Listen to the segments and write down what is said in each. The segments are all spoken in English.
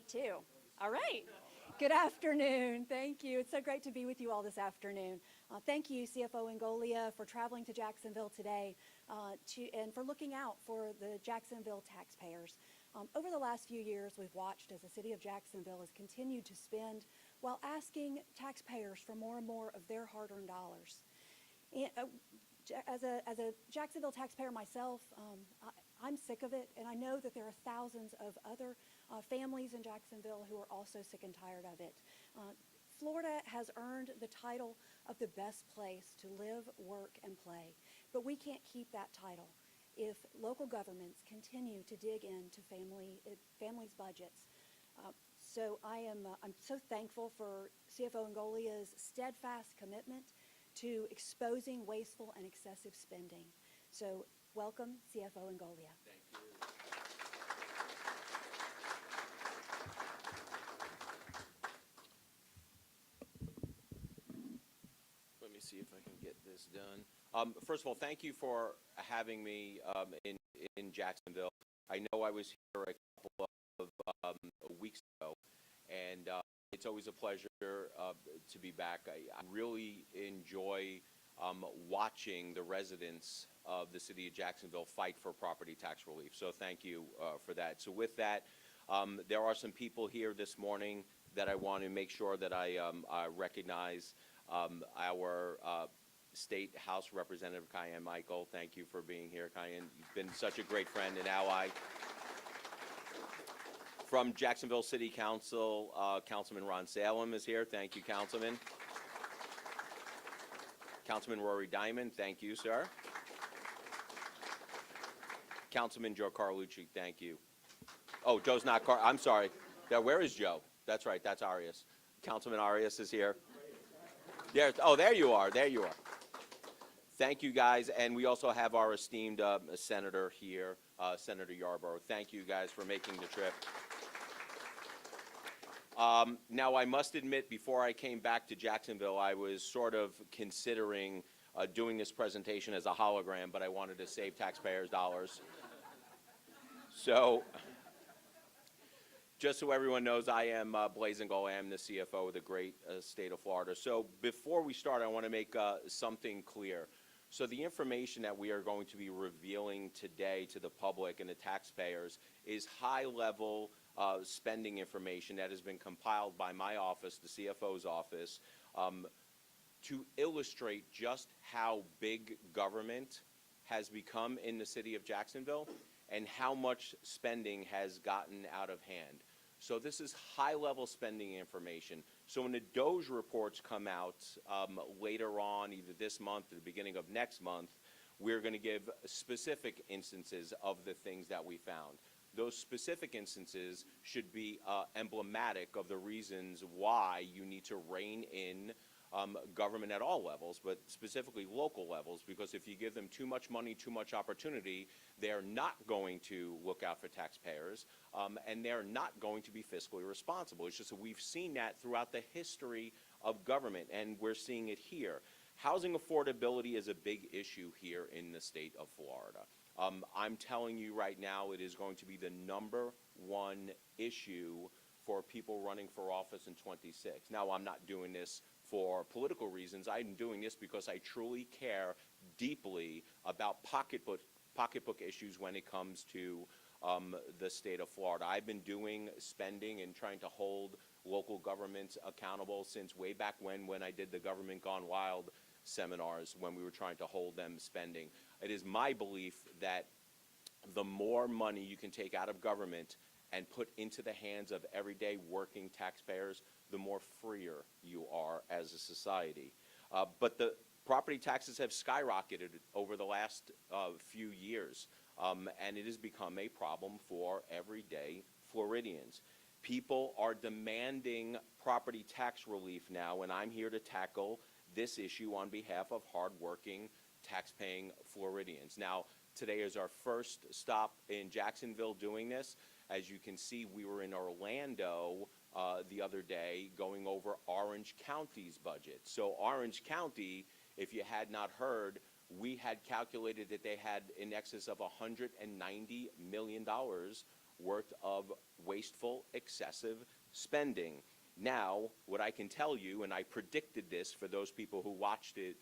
too. All right. Good afternoon. Thank you. It's so great to be with you all this afternoon. Thank you, CFO Ingoglia, for traveling to Jacksonville today and for looking out for the Jacksonville taxpayers. Over the last few years, we've watched as the city of Jacksonville has continued to spend while asking taxpayers for more and more of their hard-earned dollars. And, as a Jacksonville taxpayer myself, I'm sick of it, and I know that there are thousands of other families in Jacksonville who are also sick and tired of it. Florida has earned the title of the best place to live, work, and play, but we can't keep that title if local governments continue to dig into families' budgets. So I'm so thankful for CFO Ingoglia's steadfast commitment to exposing wasteful and excessive spending. So welcome, CFO Ingoglia. Thank you. Let me see if I can get this done. First of all, thank you for having me in Jacksonville. I know I was here a couple of weeks ago, and it's always a pleasure to be back. I really enjoy watching the residents of the city of Jacksonville fight for property tax relief. So thank you for that. So with that, there are some people here this morning that I want to make sure that I recognize. Our State House Representative Cayenne Michael, thank you for being here, Cayenne. You've been such a great friend and ally. From Jacksonville City Council, Councilman Ron Salem is here. Thank you, Councilman. Councilman Rory Diamond, thank you, sir. Councilman Joe Carlucci, thank you. Oh, Joe's not I'm sorry. Yeah, where is Joe? That's right, that's Arias. Councilman Arias is here. There, oh, there you are, there you are. Thank you, guys, and we also have our esteemed senator here, Senator Yarborough. Thank you, guys, for making the trip. Now, I must admit, before I came back to Jacksonville, I was sort of considering doing this presentation as a hologram, but I wanted to save taxpayers' dollars. So, just so everyone knows, I am Blaise Ingoglia. I'm the CFO of the great state of Florida. So, before we start, I want to make something clear. So the information that we are going to be revealing today to the public and the taxpayers is high-level spending information that has been compiled by my office, the CFO's office, to illustrate just how big government has become in the city of Jacksonville and how much spending has gotten out of hand. So this is high-level spending information. So when the DOGE reports come out later on, either this month or the beginning of next month, we're going to give specific instances of the things that we found. Those specific instances should be emblematic of the reasons why you need to rein in government at all levels, but specifically local levels, because if you give them too much money, too much opportunity, they're not going to look out for taxpayers, and they're not going to be fiscally responsible. It's just that we've seen that throughout the history of government, and we're seeing it here. Housing affordability is a big issue here in the state of Florida. I'm telling you right now, it is going to be the #1 issue for people running for office in '26. Now, I'm not doing this for political reasons. I'm doing this because I truly care deeply about pocketbook issues when it comes to the state of Florida. I've been doing spending and trying to hold local governments accountable since way back when I did the Government Gone Wild seminars, when we were trying to hold them spending. It is my belief that the more money you can take out of government and put into the hands of everyday working taxpayers, the more freer you are as a society. But the property taxes have skyrocketed over the last few years, and it has become a problem for everyday Floridians. People are demanding property tax relief now, and I'm here to tackle this issue on behalf of hardworking, taxpaying Floridians. Now, today is our first stop in Jacksonville doing this. As you can see, we were in Orlando the other day going over Orange County's budget. So Orange County, if you had not heard, we had calculated that they had in excess of $190 million worth of wasteful, excessive spending. Now, what I can tell you, and I predicted this for those people who watched the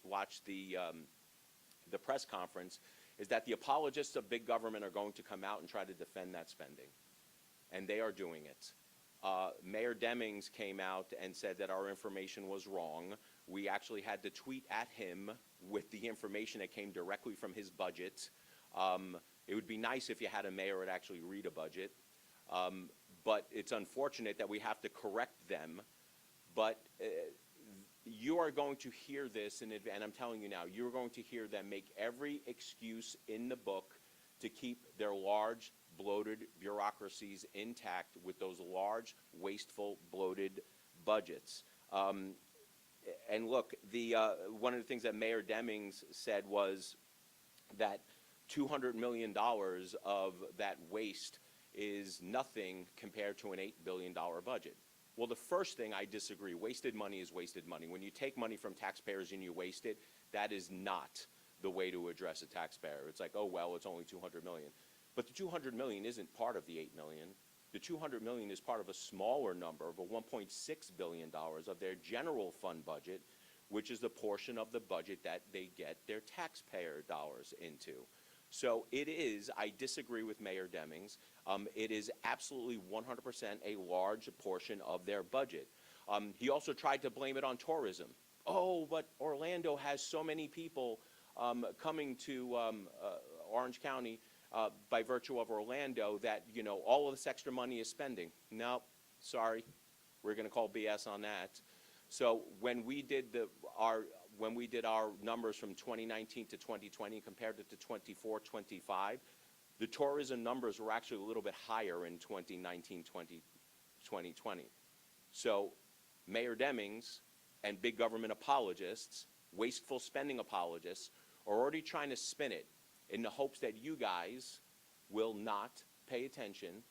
press conference, is that the apologists of big government are going to come out and try to defend that spending. And they are doing it. Mayor Demings came out and said that our information was wrong. We actually had to tweet at him with the information that came directly from his budget. It would be nice if you had a mayor that actually read a budget. But it's unfortunate that we have to correct them. But you are going to hear this in advance, and I'm telling you now, you're going to hear them make every excuse in the book to keep their large, bloated bureaucracies intact with those large, wasteful, bloated budgets. And look, one of the things that Mayor Demings said was that $200 million of that waste is nothing compared to an $8 billion budget. Well, the first thing I disagree. Wasted money is wasted money. When you take money from taxpayers and you waste it, that is not the way to address a taxpayer. It's like, oh, well, it's only $200 million. But the $200 million isn't part of the $8 million. The $200 million is part of a smaller number of a $1.6 billion of their general fund budget, which is the portion of the budget that they get their taxpayer dollars into. So it is, I disagree with Mayor Demings, it is absolutely 100% a large portion of their budget. He also tried to blame it on tourism. Oh, but Orlando has so many people coming to Orange County by virtue of Orlando that, you know, all of this extra money is spending. No, sorry, we're going to call BS on that. So when we did our numbers from 2019 to 2020, compared it to 24-25, the tourism numbers were actually a little bit higher in 2019-2020. So Mayor Demings and big government apologists, wasteful spending apologists, are already trying to spin it in the hopes that you guys will not pay attention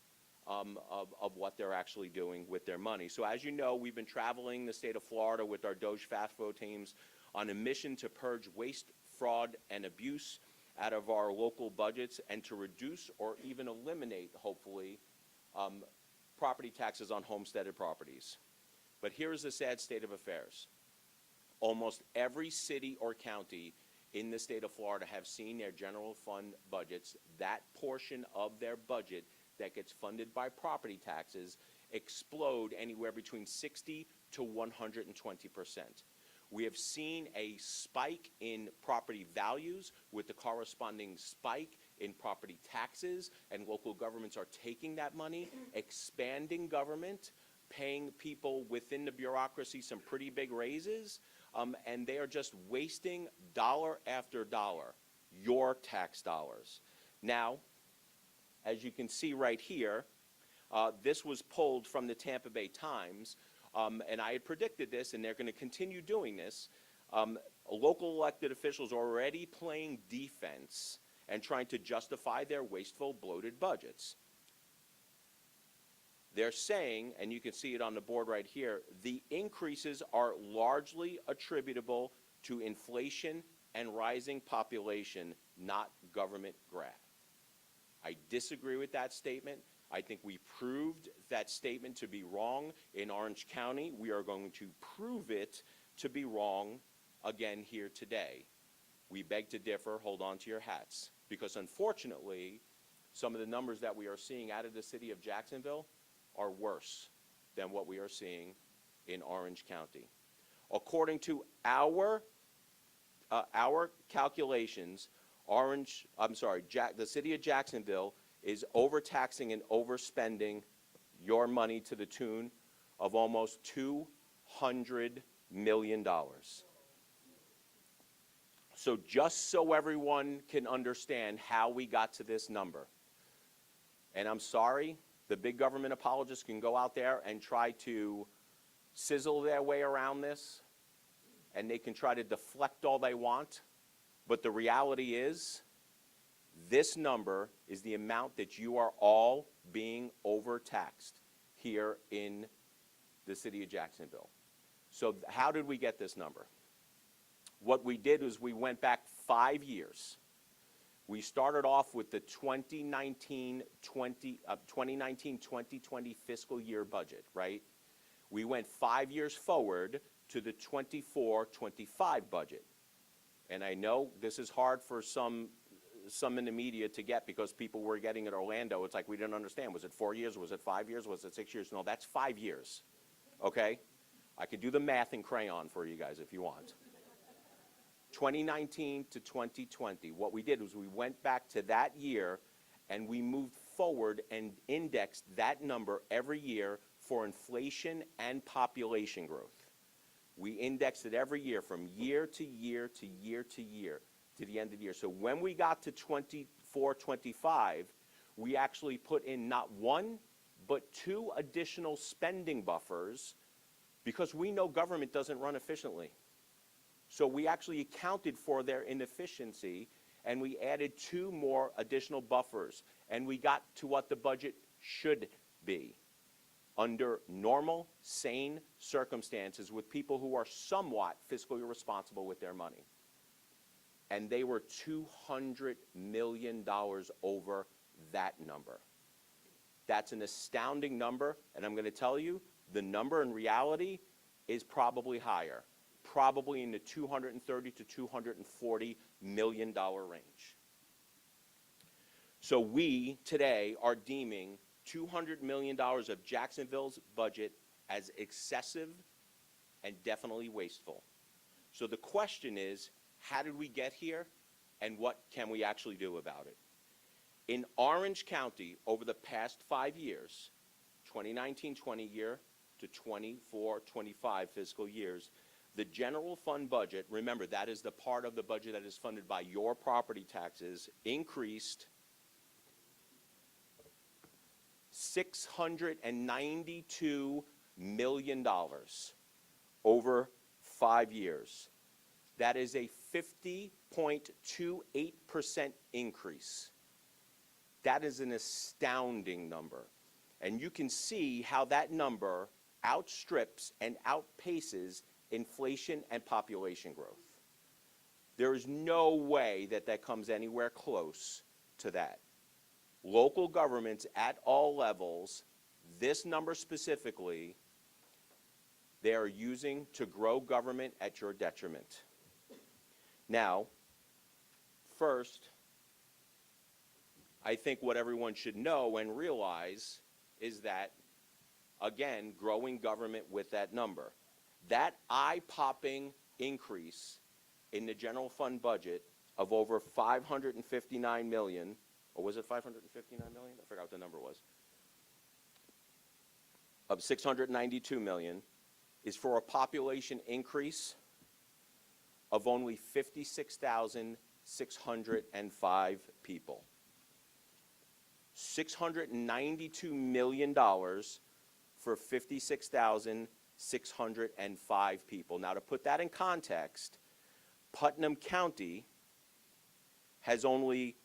of what they're actually doing with their money. So as you know, we've been traveling the state of Florida with our Doge FAFO teams on a mission to purge waste, fraud, and abuse out of our local budgets and to reduce or even eliminate, hopefully, property taxes on homesteaded properties. But here's the sad state of affairs. Almost every city or county in the state of Florida have seen their general fund budgets, that portion of their budget that gets funded by property taxes, explode anywhere between 60 to 120%. We have seen a spike in property values with the corresponding spike in property taxes, and local governments are taking that money, expanding government, paying people within the bureaucracy some pretty big raises, and they are just wasting dollar after dollar, your tax dollars. Now, as you can see right here, this was pulled from the Tampa Bay Times, and I had predicted this, and they're going to continue doing this. Local elected officials are already playing defense and trying to justify their wasteful, bloated budgets. They're saying, and you can see it on the board right here, the increases are largely attributable to inflation and rising population, not government graft. I disagree with that statement. I think we proved that statement to be wrong in Orange County. We are going to prove it to be wrong again here today. We beg to differ. Hold on to your hats. Because unfortunately, some of the numbers that we are seeing out of the city of Jacksonville are worse than what we are seeing in Orange County. According to our calculations, the city of Jacksonville is overtaxing and overspending your money to the tune of almost $200 million. So just so everyone can understand how we got to this number, and I'm sorry, the big government apologists can go out there and try to sizzle their way around this, and they can try to deflect all they want, but the reality is, this number is the amount that you are all being overtaxed here in the city of Jacksonville. So how did we get this number? What we did was we went back 5 years. We started off with the 2019-2020 fiscal year budget, right? We went 5 years forward to the 24-25 budget. And I know this is hard for some in the media to get because people were getting at Orlando. It's like we didn't understand. Was it 4 years? Was it 5 years? Was it 6 years? No, that's 5 years, okay? I could do the math in crayon for you guys if you want. 2019 to 2020, what we did was we went back to that year and we moved forward and indexed that number every year for inflation and population growth. We indexed it every year from year to year to year to year to the end of the year. So when we got to 24-25, we actually put in not one, but 2 additional spending buffers because we know government doesn't run efficiently. So we actually accounted for their inefficiency and we added 2 more additional buffers and we got to what the budget should be under normal, sane circumstances with people who are somewhat fiscally responsible with their money. And they were $200 million over that number. That's an astounding number, and I'm going to tell you, the number in reality is probably higher, probably in the $230 to $240 million range. So we today are deeming $200 million of Jacksonville's budget as excessive and definitely wasteful. So the question is, how did we get here, and what can we actually do about it? In Orange County, over the past 5 years, 2019-20 year to 24-25 fiscal years, the general fund budget, remember that is the part of the budget that is funded by your property taxes, increased $692 million over 5 years. That is a 50.28% increase. That is an astounding number. And you can see how that number outstrips and outpaces inflation and population growth. There is no way that that comes anywhere close to that. Local governments at all levels, this number specifically, they are using to grow government at your detriment. Now, first, I think what everyone should know and realize is that, again, growing government with that number. That eye-popping increase in the general fund budget of over $559 million, or was it $559 million? I forgot what the number was. Of $692 million is for a population increase of only 56,605 people. $692 million for 56,605 people. Now, to put that in context, Putnam County has only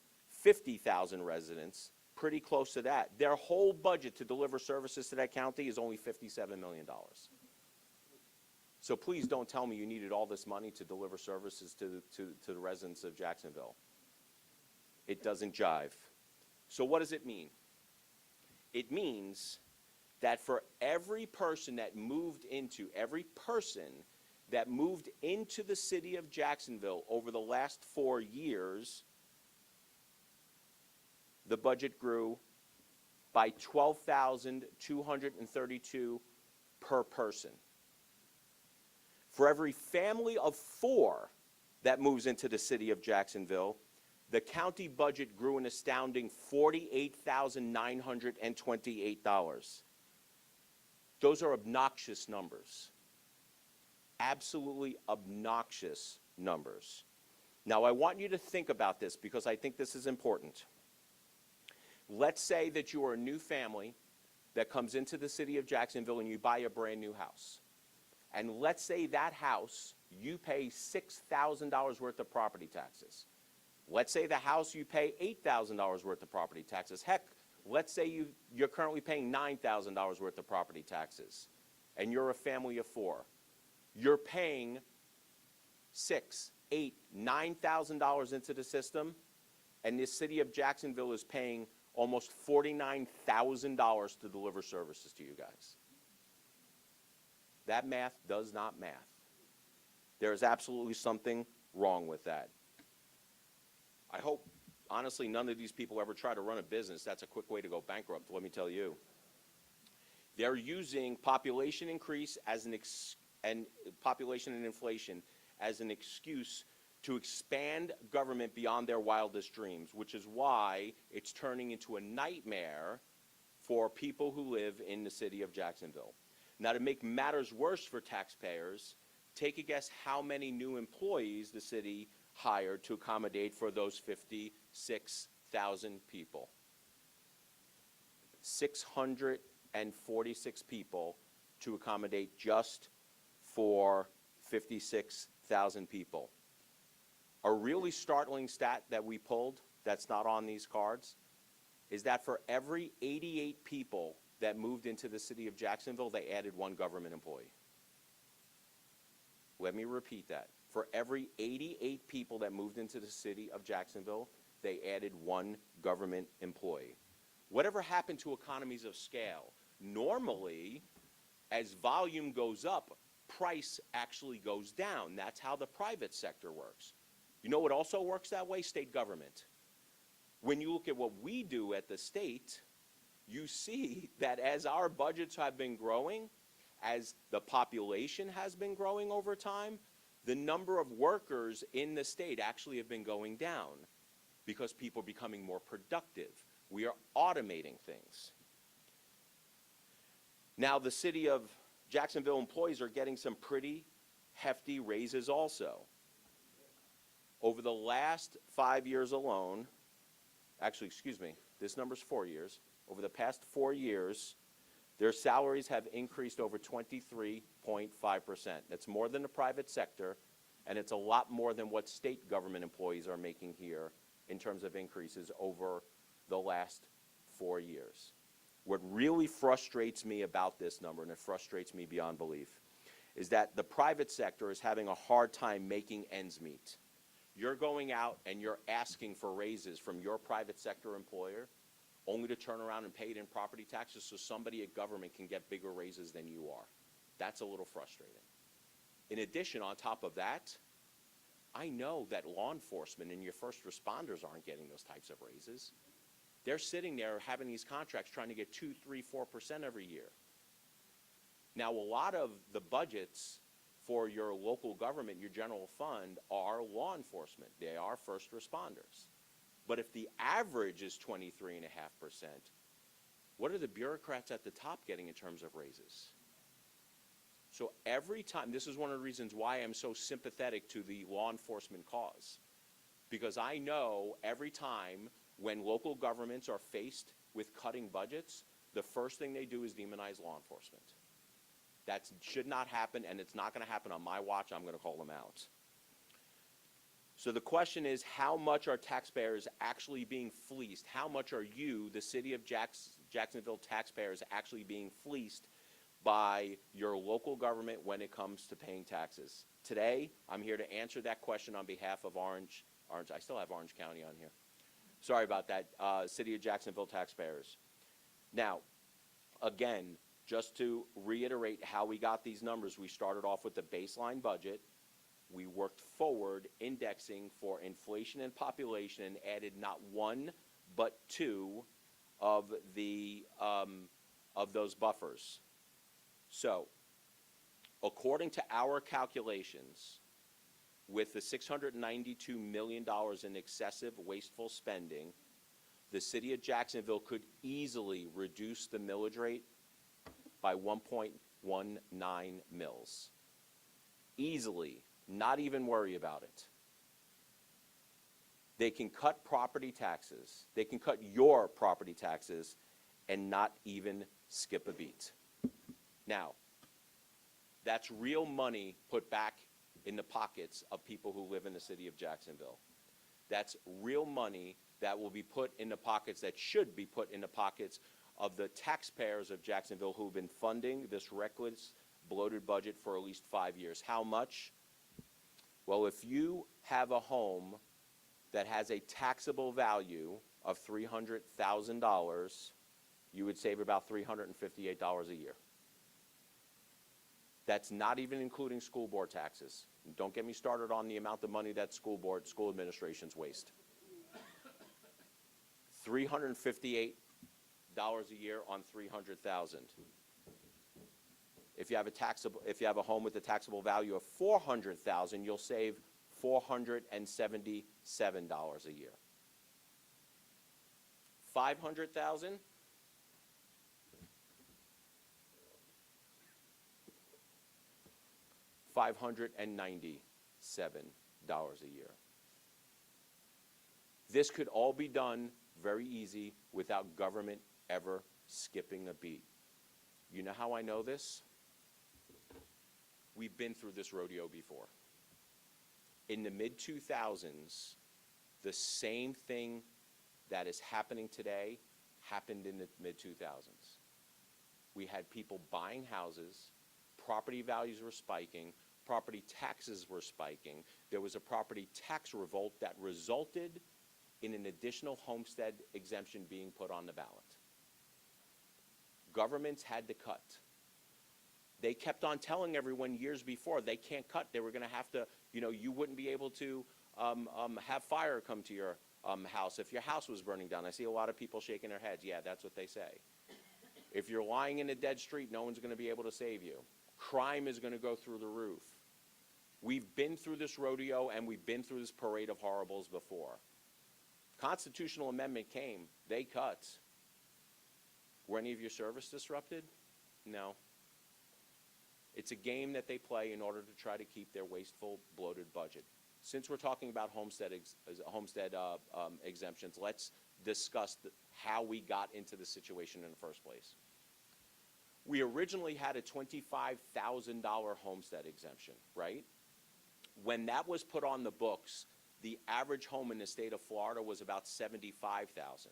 50,000 residents, pretty close to that. Their whole budget to deliver services to that county is only $57 million. So please don't tell me you needed all this money to deliver services to the residents of Jacksonville. It doesn't jive. So what does it mean? It means that for every person that moved into the city of Jacksonville over the last 4 years, the budget grew by $12,232 per person. For every family of 4 that moves into the city of Jacksonville, the county budget grew an astounding $48,928. Those are obnoxious numbers. Absolutely obnoxious numbers. Now, I want you to think about this because I think this is important. Let's say that you are a new family that comes into the city of Jacksonville and you buy a brand new house. And let's say that house, you pay $6,000 worth of property taxes. Let's say the house you pay $8,000 worth of property taxes. Heck, let's say you're currently paying $9,000 worth of property taxes, and you're a family of 4. You're paying $6,000, $8,000, $9,000 into the system. And the city of Jacksonville is paying almost $49,000 to deliver services to you guys. That math does not math. There is absolutely something wrong with that. I hope, honestly, none of these people ever try to run a business. That's a quick way to go bankrupt, let me tell you. They're using population increase as and population and inflation as an excuse to expand government beyond their wildest dreams, which is why it's turning into a nightmare for people who live in the city of Jacksonville. Now, to make matters worse for taxpayers, take a guess how many new employees the city hired to accommodate for those 56,000 people. 646 people to accommodate just for 56,000 people. A really startling stat that we pulled that's not on these cards is that for every 88 people that moved into the city of Jacksonville, they added one government employee. Let me repeat that. For every 88 people that moved into the city of Jacksonville, they added one government employee. Whatever happened to economies of scale? Normally, as volume goes up, price actually goes down. That's how the private sector works. You know what also works that way? State government. When you look at what we do at the state, you see that as our budgets have been growing, as the population has been growing over time, the number of workers in the state actually have been going down because people are becoming more productive. We are automating things. Now, the city of Jacksonville employees are getting some pretty hefty raises also. Over the last 5 years alone, actually, excuse me, this number's 4 years. Over the past 4 years, their salaries have increased over 23.5%. That's more than the private sector, and it's a lot more than what state government employees are making here in terms of increases over the last 4 years. What really frustrates me about this number, and it frustrates me beyond belief, is that the private sector is having a hard time making ends meet. You're going out and you're asking for raises from your private sector employer only to turn around and pay it in property taxes so somebody at government can get bigger raises than you are. That's a little frustrating. In addition, on top of that, I know that law enforcement and your first responders aren't getting those types of raises. They're sitting there having these contracts trying to get 2, 3, 4% every year. Now, a lot of the budgets for your local government, your general fund, are law enforcement. They are first responders. But if the average is 23.5%, what are the bureaucrats at the top getting in terms of raises? So every time, this is one of the reasons why I'm so sympathetic to the law enforcement cause. Because I know every time when local governments are faced with cutting budgets, the first thing they do is demonize law enforcement. That should not happen, and it's not going to happen on my watch. I'm going to call them out. So the question is, how much are taxpayers actually being fleeced? How much are you, the city of Jacksonville taxpayers, actually being fleeced by your local government when it comes to paying taxes? Today, I'm here to answer that question on behalf of Orange. I still have Orange County on here. Sorry about that, city of Jacksonville taxpayers. Now, again, just to reiterate how we got these numbers, we started off with the baseline budget. We worked forward, indexing for inflation and population, and added not one but two of those buffers. So, according to our calculations, with the $692 million in excessive, wasteful spending, the city of Jacksonville could easily reduce the millage rate by 1.19 mils. Easily, not even worry about it. They can cut property taxes. They can cut your property taxes and not even skip a beat. Now, that's real money put back in the pockets of people who live in the city of Jacksonville. That's real money that will be put in the pockets, that should be put in the pockets of the taxpayers of Jacksonville who've been funding this reckless, bloated budget for at least 5 years. How much? Well, if you have a home that has a taxable value of $300,000, you would save about $358 a year. That's not even including school board taxes. Don't get me started on the amount of money that school administrations waste. $358 a year on $300,000. If you have a home with a taxable value of $400,000, you'll save $477 a year. $500,000. $597 a year. This could all be done very easy without government ever skipping a beat. You know how I know this? We've been through this rodeo before. In the mid-2000s, the same thing that is happening today happened in the mid-2000s. We had people buying houses, property values were spiking, property taxes were spiking. There was a property tax revolt that resulted in an additional homestead exemption being put on the ballot. Governments had to cut. They kept on telling everyone years before they can't cut. They were going to have to, you wouldn't be able to have fire come to your house if your house was burning down. I see a lot of people shaking their heads. Yeah, that's what they say. If you're lying in a dead street, no one's going to be able to save you. Crime is going to go through the roof. We've been through this rodeo and we've been through this parade of horribles before. Constitutional amendment came. They cut. Were any of your service disrupted? No. It's a game that they play in order to try to keep their wasteful, bloated budget. Since we're talking about homestead exemptions, let's discuss how we got into the situation in the first place. We originally had a $25,000 homestead exemption, right? When that was put on the books, the average home in the state of Florida was about $75,000.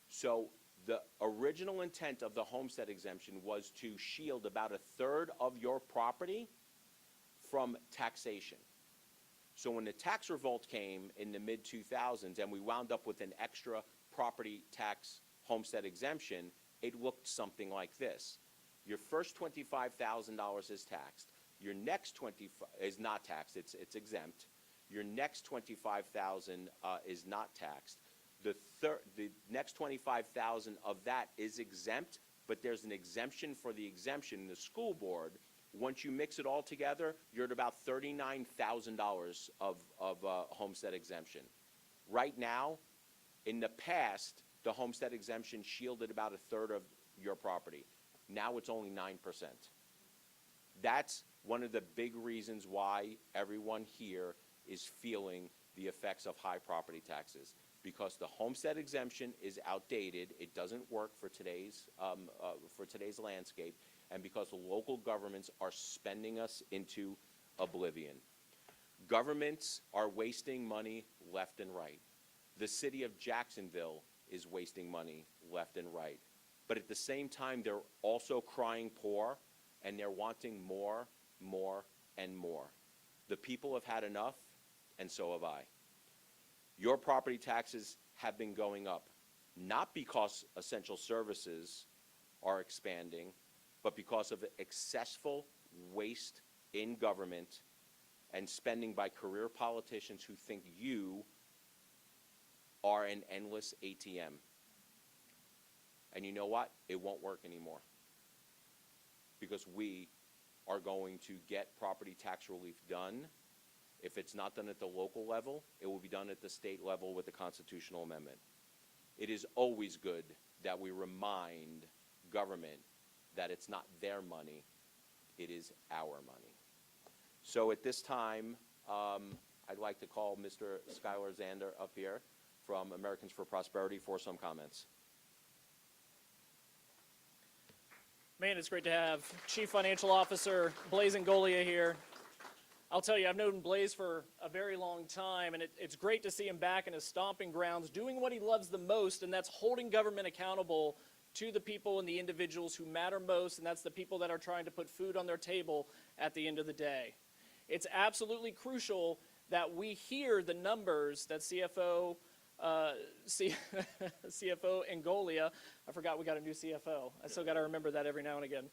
So the original intent of the homestead exemption was to shield about a third of your property from taxation. So when the tax revolt came in the mid-2000s and we wound up with an extra property tax homestead exemption, it looked something like this. Your first $25,000 is taxed. Your next is not taxed, it's exempt. Your next $25,000 is not taxed. The next $25,000 of that is exempt, but there's an exemption for the exemption in the school board. Once you mix it all together, you're at about $39,000 of homestead exemption. Right now, in the past, the homestead exemption shielded about a third of your property. Now it's only 9%. That's one of the big reasons why everyone here is feeling the effects of high property taxes, because the homestead exemption is outdated. It doesn't work for today's landscape, and because the local governments are spending us into oblivion. Governments are wasting money left and right. The city of Jacksonville is wasting money left and right. But at the same time, they're also crying poor, and they're wanting more, more, and more. The people have had enough, and so have I. Your property taxes have been going up, not because essential services are expanding, but because of excessive waste in government and spending by career politicians who think you are an endless ATM. And you know what? It won't work anymore, because we are going to get property tax relief done. If it's not done at the local level, it will be done at the state level with the constitutional amendment. It is always good that we remind government that it's not their money, it is our money. So at this time, I'd like to call Mr. Skylar Zander up here from Americans for Prosperity for some comments. Man, it's great to have Chief Financial Officer Blaise Ingoglia here. I'll tell you, I've known Blaise for a very long time, and it's great to see him back in his stomping grounds doing what he loves the most, and that's holding government accountable to the people and the individuals who matter most, and that's the people that are trying to put food on their table at the end of the day. It's absolutely crucial that we hear the numbers that CFO Ingoglia, I forgot we got a new CFO. I still got to remember that every now and again.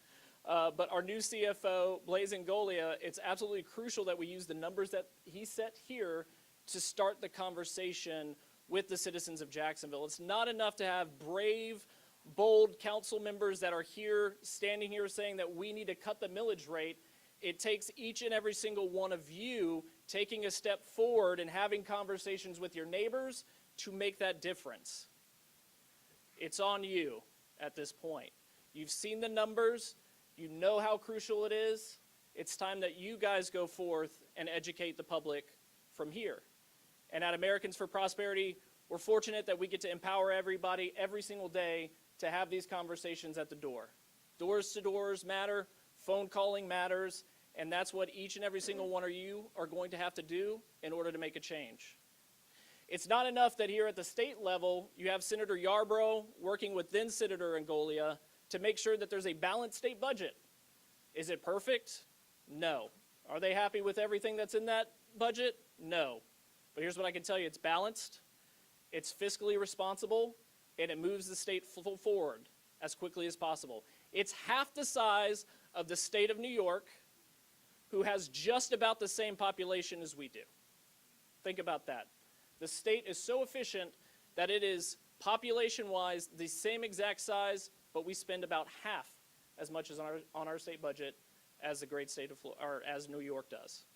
But our new CFO, Blaise Ingoglia, it's absolutely crucial that we use the numbers that he set here to start the conversation with the citizens of Jacksonville. It's not enough to have brave, bold council members that are here, standing here saying that we need to cut the millage rate. It takes each and every single one of you taking a step forward and having conversations with your neighbors to make that difference. It's on you at this point. You've seen the numbers. You know how crucial it is. It's time that you guys go forth and educate the public from here. And at Americans for Prosperity, we're fortunate that we get to empower everybody every single day to have these conversations at the door. Doors to doors matter, phone calling matters, and that's what each and every single one of you are going to have to do in order to make a change. It's not enough that here at the state level, you have Senator Yarborough working with then Senator Ingoglia to make sure that there's a balanced state budget. Is it perfect? No. Are they happy with everything that's in that budget? No. But here's what I can tell you. It's balanced, it's fiscally responsible, and it moves the state forward as quickly as possible. It's half the size of the state of New York, who has just about the same population as we do. Think about that. The state is so efficient that it is population-wise the same exact size, but we spend about half as much as on our state budget as the great state of or as New York does.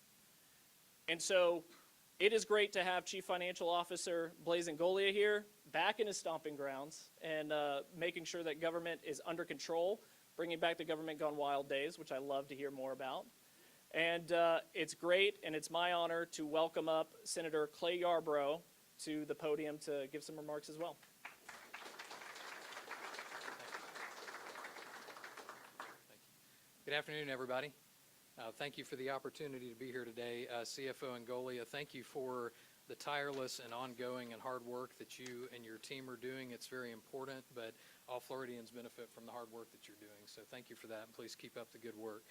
And so it is great to have Chief Financial Officer Blaise Ingoglia here, back in his stomping grounds, and making sure that government is under control, bringing back the government gone wild days, which I love to hear more about. And it's great, and it's my honor to welcome up Senator Clay Yarborough to the podium to give some remarks as well. Good afternoon, everybody. Thank you for the opportunity to be here today. CFO Ingoglia, thank you for the tireless and ongoing and hard work that you and your team are doing. It's very important, but all Floridians benefit from the hard work that you're doing. So thank you for that, and please keep up the good work.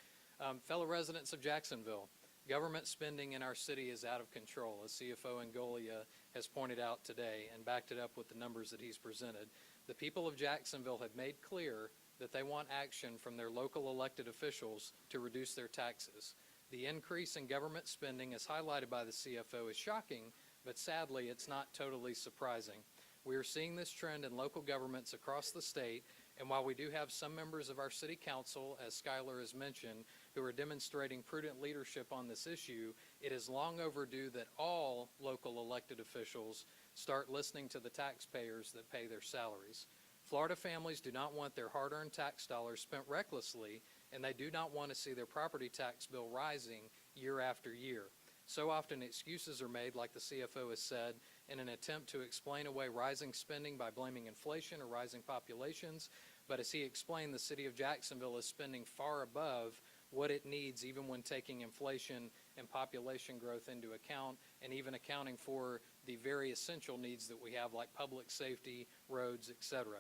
Fellow residents of Jacksonville, government spending in our city is out of control, as CFO Ingoglia has pointed out today and backed it up with the numbers that he's presented. The people of Jacksonville have made clear that they want action from their local elected officials to reduce their taxes. The increase in government spending, as highlighted by the CFO, is shocking, but sadly it's not totally surprising. We are seeing this trend in local governments across the state, and while we do have some members of our city council, as Skylar has mentioned, who are demonstrating prudent leadership on this issue, it is long overdue that all local elected officials start listening to the taxpayers that pay their salaries. Florida families do not want their hard-earned tax dollars spent recklessly, and they do not want to see their property tax bill rising year after year. So often excuses are made, like the CFO has said, in an attempt to explain away rising spending by blaming inflation or rising populations. But as he explained, the city of Jacksonville is spending far above what it needs, even when taking inflation and population growth into account, and even accounting for the very essential needs that we have, like public safety, roads, etc.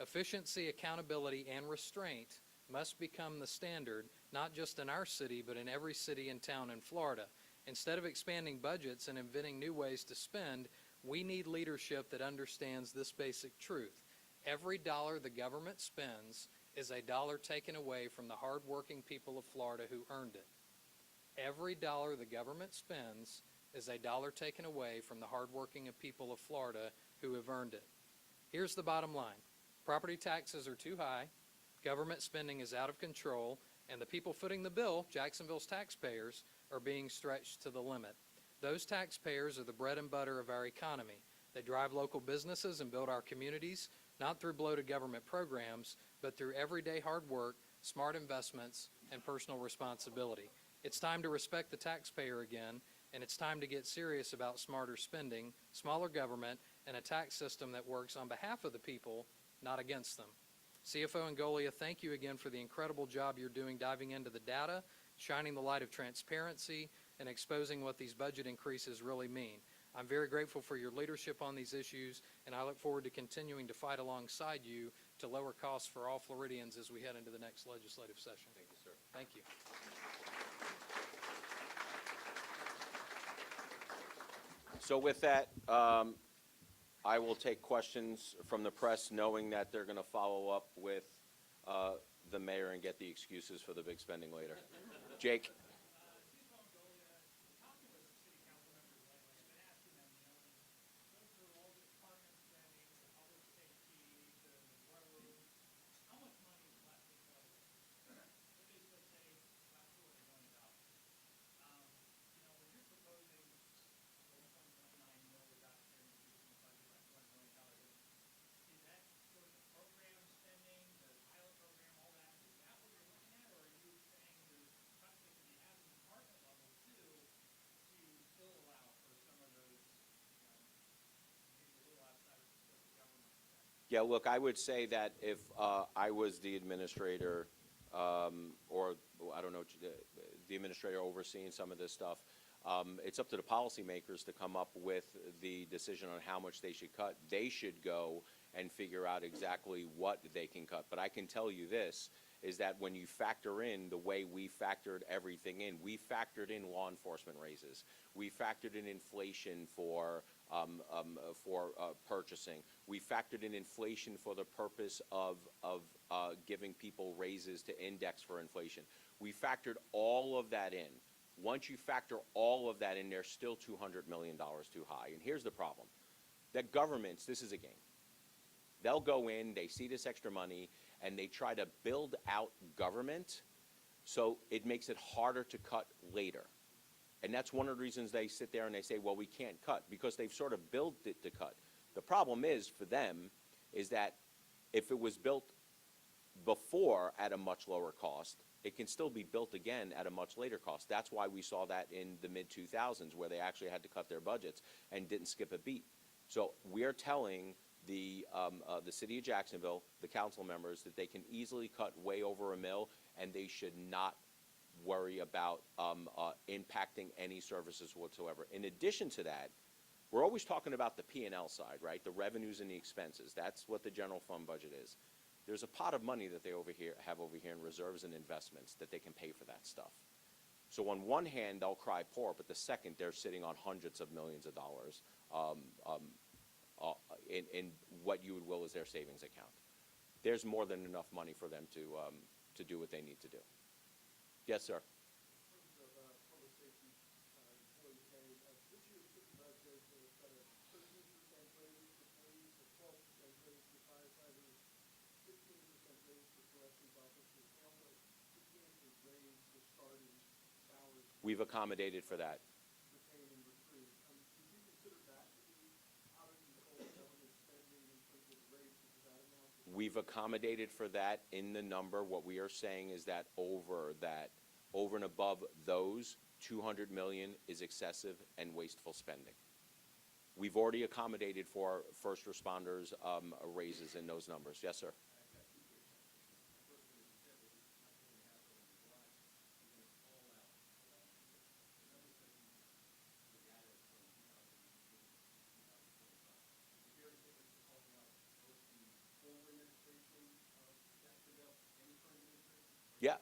Efficiency, accountability, and restraint must become the standard, not just in our city, but in every city and town in Florida. Instead of expanding budgets and inventing new ways to spend, we need leadership that understands this basic truth. Every dollar the government spends is a dollar taken away from the hardworking people of Florida who earned it. Every dollar the government spends is a dollar taken away from the hardworking people of Florida who have earned it. Here's the bottom line. Property taxes are too high, government spending is out of control, and the people footing the bill, Jacksonville's taxpayers, are being stretched to the limit. Those taxpayers are the bread and butter of our economy. They drive local businesses and build our communities, not through bloated government programs, but through everyday hard work, smart investments, and personal responsibility. It's time to respect the taxpayer again, and it's time to get serious about smarter spending, smaller government, and a tax system that works on behalf of the people, not against them. CFO Ingoglia, thank you again for the incredible job you're doing diving into the data, shining the light of transparency, and exposing what these budget increases really mean. I'm very grateful for your leadership on these issues, and I look forward to continuing to fight alongside you to lower costs for all Floridians as we head into the next legislative session. Thank you, sir. Thank you. So with that, I will take questions from the press, knowing that they're going to follow up with the mayor and get the excuses for the big spending later. Jake? Yeah, look, I would say that if I was the administrator, or I don't know, the administrator overseeing some of this stuff, it's up to the policymakers to come up with the decision on how much they should cut. They should go and figure out exactly what they can cut. But I can tell you this, is that when you factor in the way we factored everything in, we factored in law enforcement raises. We factored in inflation for purchasing. We factored in inflation for the purpose of giving people raises to index for inflation. We factored all of that in. Once you factor all of that in, they're still $200 million too high. And here's the problem. That governments, this is a game. They'll go in, they see this extra money, and they try to build out government so it makes it harder to cut later. And that's one of the reasons they sit there and they say, well, we can't cut, because they've sort of built it to cut. The problem is, for them, is that if it was built before at a much lower cost, it can still be built again at a much later cost. That's why we saw that in the mid-2000s, where they actually had to cut their budgets and didn't skip a beat. So we're telling the city of Jacksonville, the council members, that they can easily cut way over $1 million, and they should not worry about impacting any services whatsoever. In addition to that, we're always talking about the P&L side, right? The revenues and the expenses. That's what the general fund budget is. There's a pot of money that they have over here in reserves and investments that they can pay for that stuff. So on one hand, they'll cry poor, but the second, they're sitting on hundreds of millions of dollars in what you would will is their savings account. There's more than enough money for them to do what they need to do. Yes, sir. We've accommodated for that. We've accommodated for that in the number. What we are saying is that over and above those, $200 million is excessive and wasteful spending. We've already accommodated for first responders raises in those numbers. Yes, sir. Yeah,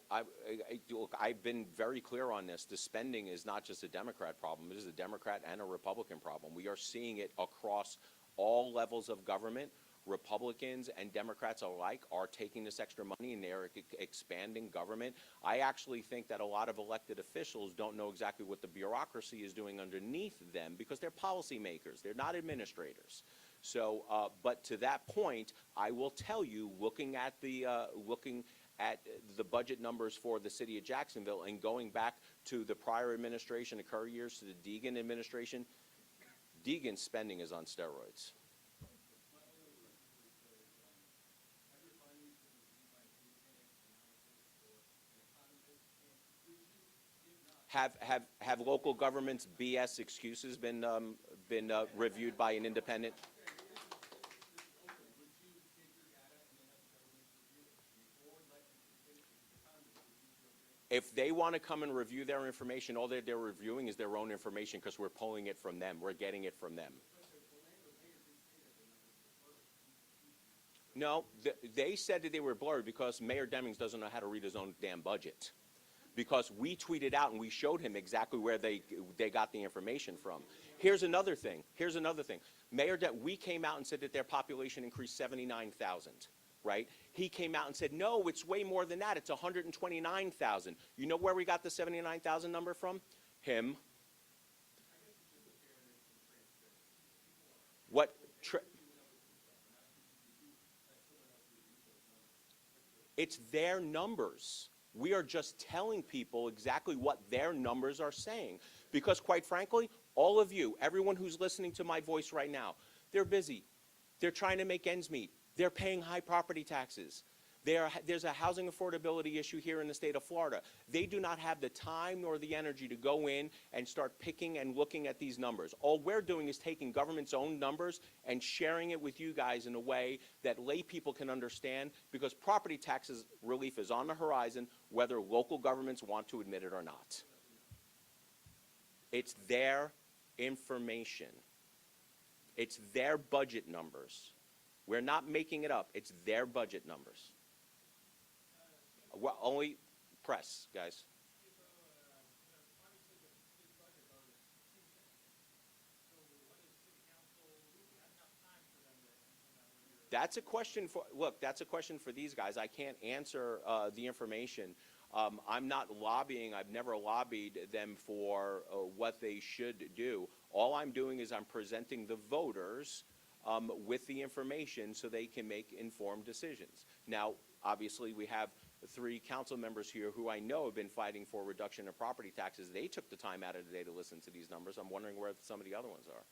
look, I've been very clear on this. The spending is not just a Democrat problem. It is a Democrat and a Republican problem. We are seeing it across all levels of government. Republicans and Democrats alike are taking this extra money and they're expanding government. I actually think that a lot of elected officials don't know exactly what the bureaucracy is doing underneath them, because they're policymakers. They're not administrators. So, but to that point, I will tell you, looking at the budget numbers for the city of Jacksonville and going back to the prior administration, the current years, to the Deegan administration, Deegan's spending is on steroids. Have local governments' BS excuses been reviewed by an independent? If they want to come and review their information, all they're reviewing is their own information, because we're pulling it from them. We're getting it from them. No, they said that they were blurred because Mayor Demings doesn't know how to read his own damn budget. Because we tweeted out and we showed him exactly where they got the information from. Here's another thing. Mayor, we came out and said that their population increased 79,000, right? He came out and said, no, it's way more than that. It's 129,000. You know where we got the 79,000 number from? Him. What? It's their numbers. We are just telling people exactly what their numbers are saying. Because quite frankly, all of you, everyone who's listening to my voice right now, they're busy. They're trying to make ends meet. They're paying high property taxes. There's a housing affordability issue here in the state of Florida. They do not have the time nor the energy to go in and start picking and looking at these numbers. All we're doing is taking government's own numbers and sharing it with you guys in a way that lay people can understand, because property taxes relief is on the horizon, whether local governments want to admit it or not. It's their information. It's their budget numbers. We're not making it up. It's their budget numbers. Well, only press, guys. That's a question for, look, that's a question for these guys. I can't answer the information. I'm not lobbying. I've never lobbied them for what they should do. All I'm doing is I'm presenting the voters with the information so they can make informed decisions. Now, obviously, we have 3 council members here who I know have been fighting for reduction of property taxes. They took the time out of the day to listen to these numbers. I'm wondering where some of the other ones are.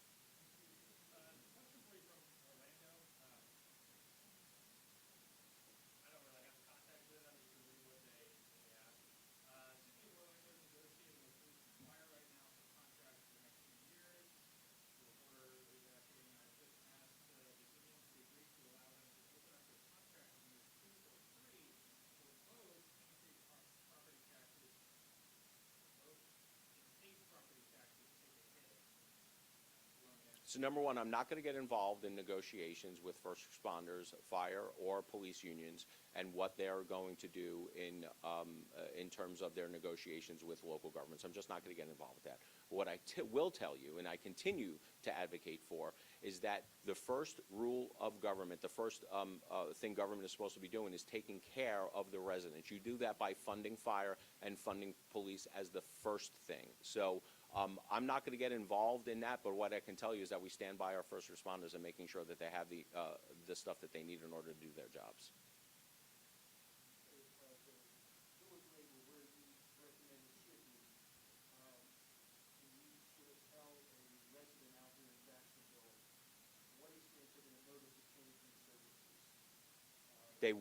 So number one, I'm not going to get involved in negotiations with first responders, fire, or police unions and what they're going to do in terms of their negotiations with local governments. I'm just not going to get involved with that. What I will tell you, and I continue to advocate for, is that the first rule of government, the first thing government is supposed to be doing is taking care of the residents. You do that by funding fire and funding police as the first thing. So I'm not going to get involved in that, but what I can tell you is that we stand by our first responders and making sure that they have the stuff that they need in order to do their jobs. They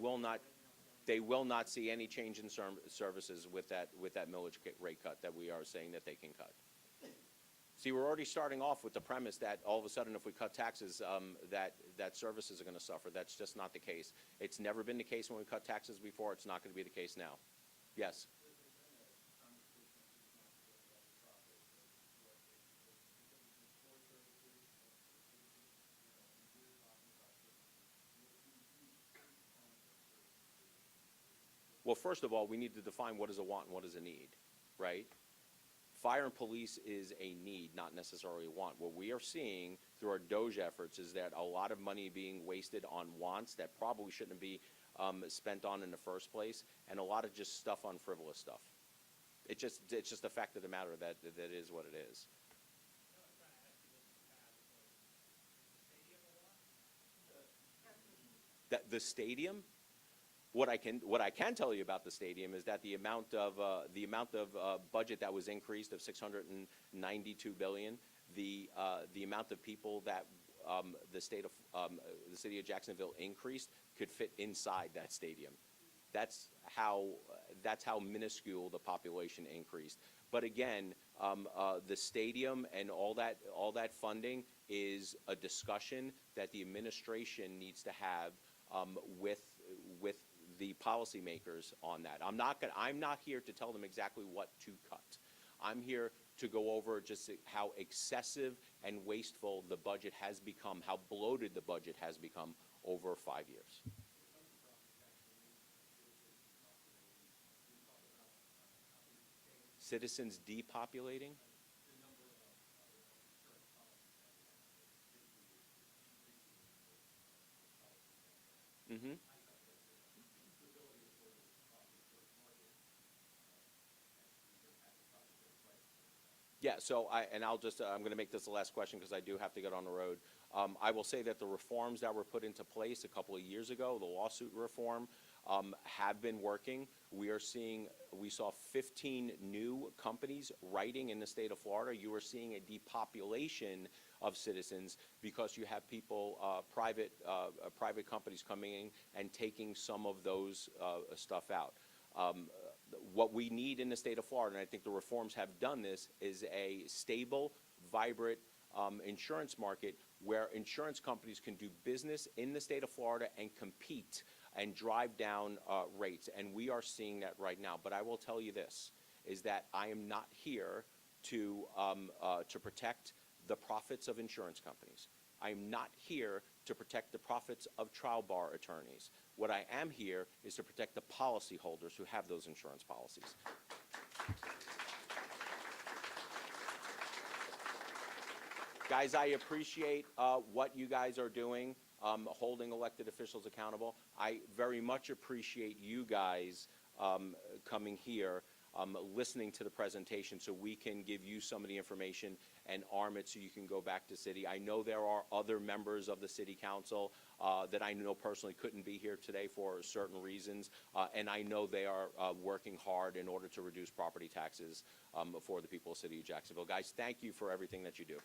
will not see any change in services with that millage rate cut that we are saying that they can cut. See, we're already starting off with the premise that all of a sudden if we cut taxes, that services are going to suffer. That's just not the case. It's never been the case when we cut taxes before. It's not going to be the case now. Yes. Well, first of all, we need to define what is a want and what is a need, right? Fire and police is a need, not necessarily a want. What we are seeing through our DOGE efforts is that a lot of money being wasted on wants that probably shouldn't be spent on in the first place, and a lot of just stuff on frivolous stuff. It's just a fact of the matter that is what it is. The stadium? What I can tell you about the stadium is that the amount of budget that was increased of $692 billion, the amount of people that the city of Jacksonville increased could fit inside that stadium. That's how minuscule the population increased. But again, the stadium and all that funding is a discussion that the administration needs to have with the policymakers on that. I'm not here to tell them exactly what to cut. I'm here to go over just how excessive and wasteful the budget has become, how bloated the budget has become over 5 years. Citizens depopulating? Yeah, so I'm going to make this the last question because I do have to get on the road. I will say that the reforms that were put into place a couple of years ago, the lawsuit reform, have been working. We saw 15 new companies writing in the state of Florida. You are seeing a depopulation of citizens because you have people, private companies coming in and taking some of those stuff out. What we need in the state of Florida, and I think the reforms have done this, is a stable, vibrant insurance market where insurance companies can do business in the state of Florida and compete and drive down rates. And we are seeing that right now. But I will tell you this, is that I am not here to protect the profits of insurance companies. I'm not here to protect the profits of trial bar attorneys. What I am here is to protect the policyholders who have those insurance policies. Guys, I appreciate what you guys are doing, holding elected officials accountable. I very much appreciate you guys coming here, listening to the presentation so we can give you some of the information and arm it so you can go back to city. I know there are other members of the city council that I know personally couldn't be here today for certain reasons, and I know they are working hard in order to reduce property taxes for the people of the city of Jacksonville. Guys, thank you for everything that you do.